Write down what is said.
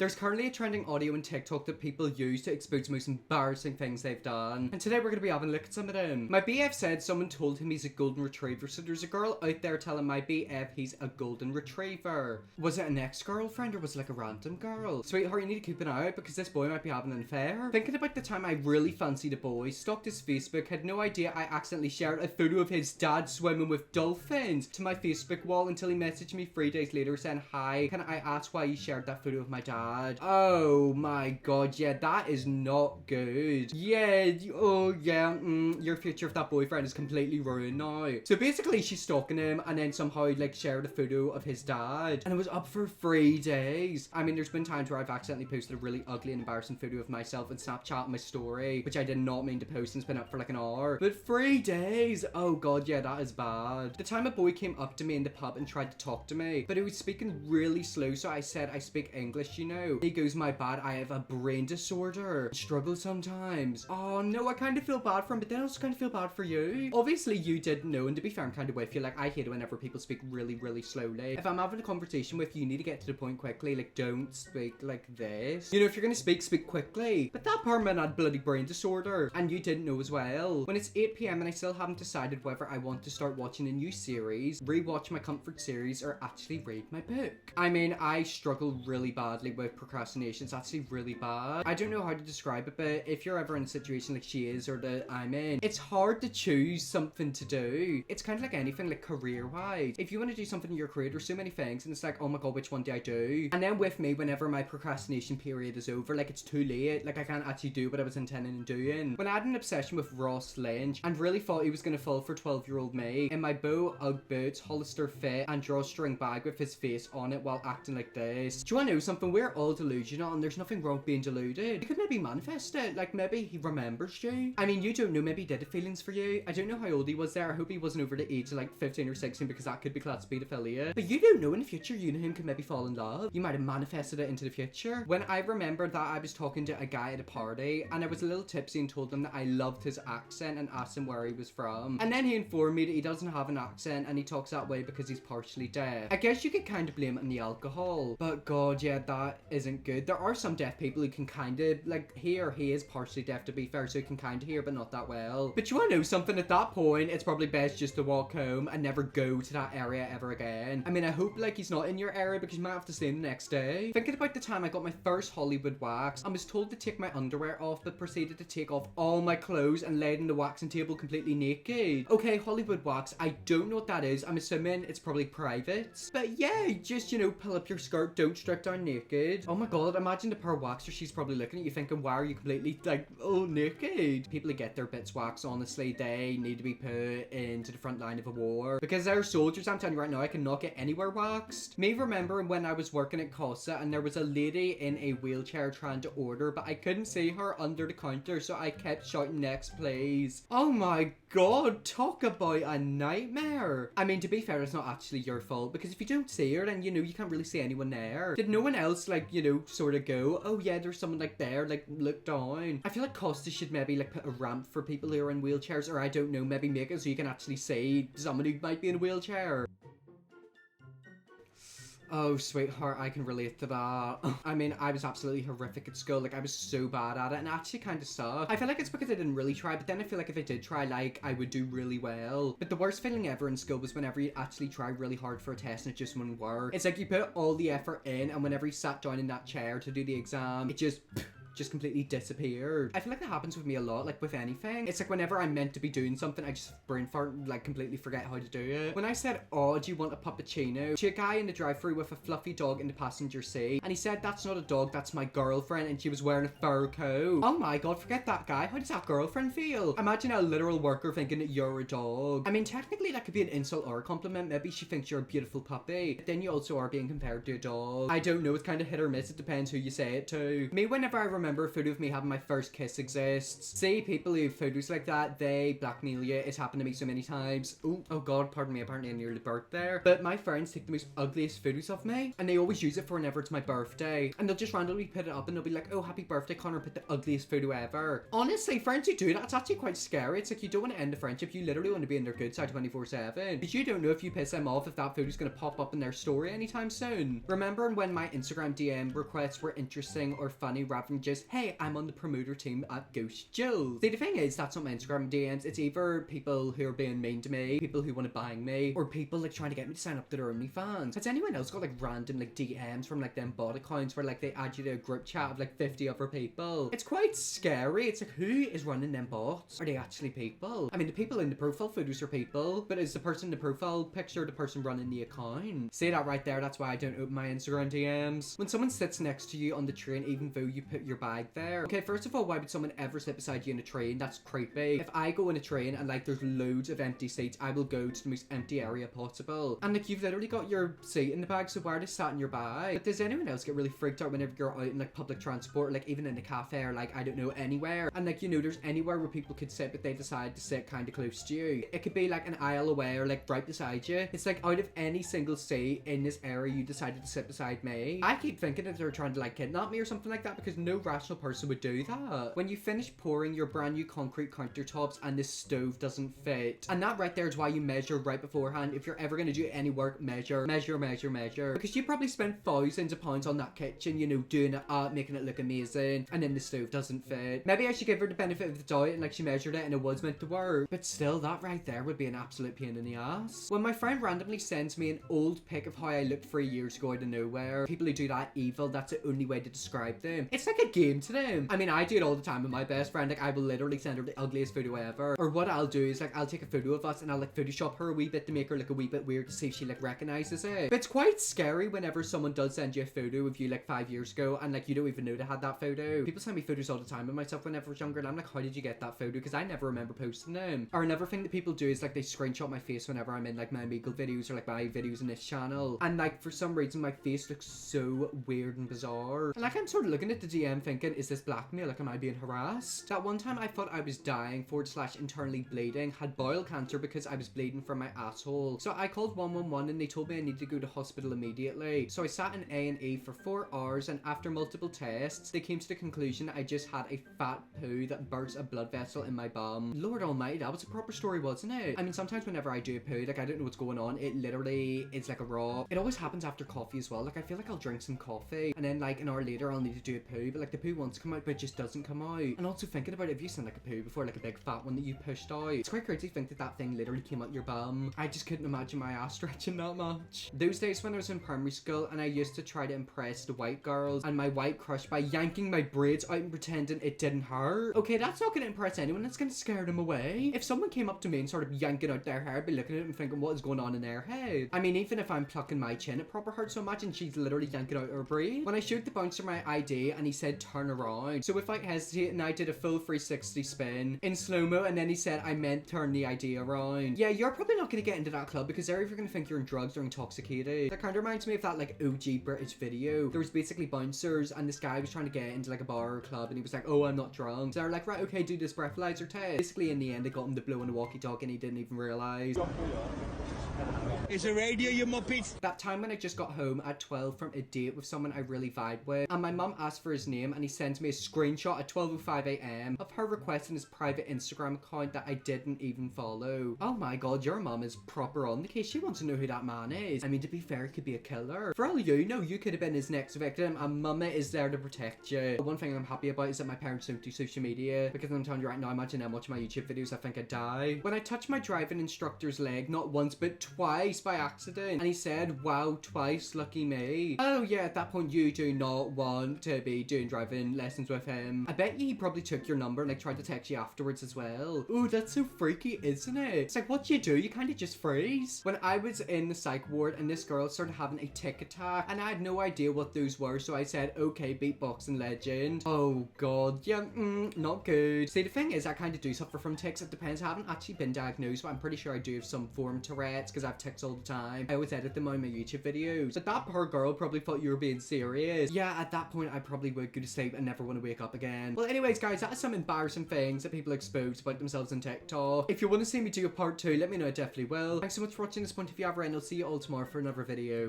There's currently a trending audio on TikTok that people use to expose the most embarrassing things they've done. And today we're going to be having a look at some of them. My BF said someone told him he's a golden retriever, so there's a girl out there telling my BF he's a golden retriever. Was it an ex-girlfriend or was it like a random girl? Sweetheart, you need to keep an eye out because this boy might be having an affair. Thinking about the time I really fancied a boy, stalked his Facebook, had no idea I accidentally shared a photo of his dad swimming with dolphins to my Facebook wall until he messaged me 3 days later saying, "Hi, can I ask why you shared that photo of my dad?" Oh my god, yeah, that is not good. Yeah, your future with that boyfriend is completely ruined now. So basically she's stalking him and then somehow like shared a photo of his dad and it was up for 3 days. I mean, there's been times where I've accidentally posted a really ugly and embarrassing photo of myself in Snapchat in my story, which I did not mean to post, and it's been up for like an hour. But 3 days? Oh god, yeah, that is bad. The time a boy came up to me in the pub and tried to talk to me, but he was speaking really slow, so I said I speak English, you know. He goes, "My bad, I have a brain disorder. Struggle sometimes." Oh no, I kind of feel bad for him, but then I also kind of feel bad for you. Obviously you didn't know, and to be fair, I'm kind of with you. Like, I hate it whenever people speak really, really slowly. If I'm having a conversation with you, you need to get to the point quickly. Like, don't speak like this. You know, if you're gonna speak quickly. But that poor man had bloody brain disorder, and you didn't know as well. When it's 8 p.m. and I still haven't decided whether I want to start watching a new series, rewatch my comfort series, or actually read my book. I mean, I struggle really badly with procrastination. It's actually really bad. I don't know how to describe it, but if you're ever in a situation like she is or that I'm in, it's hard to choose something to do. It's kind of like anything, like career-wise. If you want to do something in your career, there's so many things, and it's like, oh my god, which one do I do? And then with me, whenever my procrastination period is over, like it's too late, like I can't actually do what I was intending on doing. When I had an obsession with Ross Lynch and really thought he was going to fall for 12-year-old me in my Bow Ugg boots, Hollister fit, and drawstring bag with his face on it while acting like this. Do you want to know something? We're all delusional and there's nothing wrong with being deluded. You could maybe manifest it. Like, maybe he remembers you. I mean, you don't know, maybe he did have feelings for you. I don't know how old he was there. I hope he wasn't over the age of like 15 or 16 because that could be class pedophilia. But you don't know, in the future, you and him could maybe fall in love. You might have manifested it into the future. When I remembered that I was talking to a guy at a party and I was a little tipsy and told him that I loved his accent and asked him where he was from. And then he informed me that he doesn't have an accent and he talks that way because he's partially deaf. I guess you could kind of blame it on the alcohol. But god, yeah, that isn't good. There are some deaf people who can kind of like hear. He is partially deaf, to be fair, so he can kind of hear but not that well. But you want to know something? At that point it's probably best just to walk home and never go to that area ever again. I mean, I hope like he's not in your area because you might have to stay the next day. Thinking about the time I got my first Hollywood wax, I was told to take my underwear off but proceeded to take off all my clothes and laid on the waxing table completely naked. Okay, Hollywood wax, I don't know what that is. I'm assuming it's probably private, but yeah, just, you know, pull up your skirt, don't strip down naked. Oh my god, imagine the poor waxer. She's probably looking at you thinking, why are you completely like, oh, naked? People who get their bits waxed, honestly, they need to be put into the front line of a war because they're soldiers. I'm telling you right now, I cannot get anywhere waxed. Me remembering when I was working at Costa and there was a lady in a wheelchair trying to order, but I couldn't see her under the counter, so I kept shouting, "Next, please." Oh my god, talk about a nightmare. I mean, to be fair, it's not actually your fault because if you don't see her, then, you know, you can't really see anyone there. Did no one else, like, you know, sort of go, oh yeah, there's someone like there, like, look down? I feel like Costa should maybe like put a ramp for people who are in wheelchairs, or I don't know, maybe make it so you can actually see someone who might be in a wheelchair. Oh, sweetheart, I can relate to that. I mean, I was absolutely horrific at school. Like, I was so bad at it, and it actually kind of sucked. I feel like it's because I didn't really try, but then I feel like if I did try, like, I would do really well. But the worst feeling ever in school was whenever you actually try really hard for a test and it just wouldn't work. It's like you put all the effort in, and whenever you sat down in that chair to do the exam, it just completely disappeared. I feel like that happens with me a lot, like with anything. It's like whenever I'm meant to be doing something, I just brain fart and like completely forget how to do it. When I said, "Oh, do you want a puppuccino?" to a guy in the drive-thru with a fluffy dog in the passenger seat, and he said, "That's not a dog, that's my girlfriend," and she was wearing a fur coat. Oh my god, forget that guy. How does that girlfriend feel? Imagine a literal worker thinking that you're a dog. I mean, technically that could be an insult or a compliment. Maybe she thinks you're a beautiful puppy, but then you also are being compared to a dog. I don't know, it's kind of hit or miss. It depends who you say it to. Me, whenever I remember a photo of me having my first kiss exists. See, people who have photos like that, they blackmail you. It's happened to me so many times. Oh god, pardon me, apparently I nearly burped there. But my friends take the most ugliest photos of me, and they always use it for whenever it's my birthday. And they'll just randomly put it up and they'll be like, oh, happy birthday, Connor, put the ugliest photo ever. Honestly, friends who do that, it's actually quite scary. It's like you don't want to end a friendship, you literally want to be in their good side 24/7. Because you don't know if you piss them off if that photo's gonna pop up in their story anytime soon. Remember when my Instagram DM requests were interesting or funny rather than just, hey, I'm on the promoter team at Ghost Jills. See, the thing is, that's not my Instagram DMs. It's either people who are being mean to me, people who want to bang me, or people like trying to get me to sign up to their OnlyFans. Has anyone else got like random like DMs from like them bot accounts where like they add you to a group chat of like 50 other people? It's quite scary. It's like, who is running them bots? Are they actually people? I mean, the people in the profile photos are people, but is the person in the profile picture the person running the account? See that right there? That's why I don't open my Instagram DMs. When someone sits next to you on the train, even though you put your bag there. Okay, first of all, why would someone ever sit beside you in a train? That's creepy. If I go in a train and like there's loads of empty seats, I will go to the most empty area possible. And like you've literally got your seat in the bag, so why are they sat in your bag? But does anyone else get really freaked out whenever you're out in like public transport, like even in a cafe or like I don't know, anywhere? And like, you know, there's anywhere where people could sit but they decide to sit kind of close to you. It could be like an aisle away or like right beside you. It's like out of any single seat in this area you decided to sit beside me. I keep thinking that they're trying to like kidnap me or something like that because no rational person would do that. When you finish pouring your brand new concrete countertops and this stove doesn't fit. And that right there is why you measure right beforehand. If you're ever going to do any work, measure. Because you probably spent thousands of pounds on that kitchen, you know, doing it up, making it look amazing, and then the stove doesn't fit. Maybe I should give her the benefit of the doubt and like she measured it and it was meant to work. But still, that right there would be an absolute pain in the ass. When my friend randomly sends me an old pic of how I looked 3 years ago out of nowhere, people who do that evil, that's the only way to describe them. It's like a game to them. I mean, I do it all the time with my best friend. Like, I will literally send her the ugliest photo ever. Or what I'll do is like, I'll take a photo of us and I'll like Photoshop her a wee bit to make her look a wee bit weird to see if she like recognizes it. But it's quite scary whenever someone does send you a photo of you like 5 years ago and like you don't even know they had that photo. People send me photos all the time of myself whenever I was younger and I'm like, how did you get that photo? Because I never remember posting them. Or another thing that people do is like they screenshot my face whenever I'm in like my Meagle videos or like my videos in this channel. And like for some reason my face looks so weird and bizarre. And like I'm sort of looking at the DM thinking, is this blackmail? Like, am I being harassed? That one time I thought I was dying / internally bleeding, had bowel cancer because I was bleeding from my asshole. So I called 111 and they told me I needed to go to hospital immediately. So I sat in A&E for 4 hours and after multiple tests, they came to the conclusion I just had a fat poo that burst a blood vessel in my bum. Lord almighty, that was a proper story, wasn't it? I mean, sometimes whenever I do a poo, like I don't know what's going on. It literally is like a raw. It always happens after coffee as well. Like I feel like I'll drink some coffee and then like an hour later I'll need to do a poo, but like the poo wants to come out but it just doesn't come out. And also thinking about it, if you seen like a poo before, like a big fat one that you pushed out, it's quite crazy to think that that thing literally came out your bum. I just couldn't imagine my ass stretching that much. Those days when I was in primary school and I used to try to impress the white girls and my white crush by yanking my braids out and pretending it didn't hurt. Okay, that's not gonna impress anyone, that's gonna scare them away. If someone came up to me and started yanking out their hair, I'd be looking at it and thinking, what is going on in their head? I mean, even if I'm plucking my chin, it proper hurts so much and she's literally yanking out her braid. When I showed the bouncer my ID and he said turn around, so without hesitating I did a full 360 spin in slow-mo and then he said I meant turn the ID around. Yeah, you're probably not gonna get into that club because they're either gonna think you're on drugs or intoxicated. That kind of reminds me of that like OG British video. There was basically bouncers and this guy was trying to get into like a bar or club and he was like, oh, I'm not drunk. So they're like, right, okay, do this breathalyzer test. Basically in the end they got him to blow on a walkie-talkie and he didn't even realize. It's a radio, you muppet. That time when I just got home at 12 from a date with someone I really vibe with, and my mum asked for his name and he sends me a screenshot at 12:05 a.m. of her requesting his private Instagram account that I didn't even follow. Oh my god, your mum is proper on the case. She wants to know who that man is. I mean, to be fair, it could be a killer. For all you know, you could have been his next victim and mama is there to protect you. One thing I'm happy about is that my parents don't do social media because I'm telling you right now, imagine them watching my YouTube videos, I think I'd die. When I touched my driving instructor's leg, not once but twice by accident, and he said, wow, twice, lucky me. Oh yeah, at that point you do not want to be doing driving lessons with him. I bet you he probably took your number and like tried to text you afterwards as well. Ooh, that's so freaky, isn't it? It's like, what do? You kind of just freeze. When I was in the psych ward and this girl started having a tic attack and I had no idea what those were, so I said, okay, beatboxing legend. Oh god, yeah, not good. See, the thing is, I kind of do suffer from tics. It depends. I haven't actually been diagnosed, but I'm pretty sure I do have some form of Tourette's because I have tics all the time. I always edit them on my YouTube videos. But that poor girl probably thought you were being serious. Yeah, at that point, I probably would go to sleep and never want to wake up again. Well, anyways, guys, that's some embarrassing things that people expose about themselves on TikTok. If you want to see me do a part 2, let me know, I definitely will. Thanks so much for watching this point. If you have, and I'll see you all tomorrow for another video.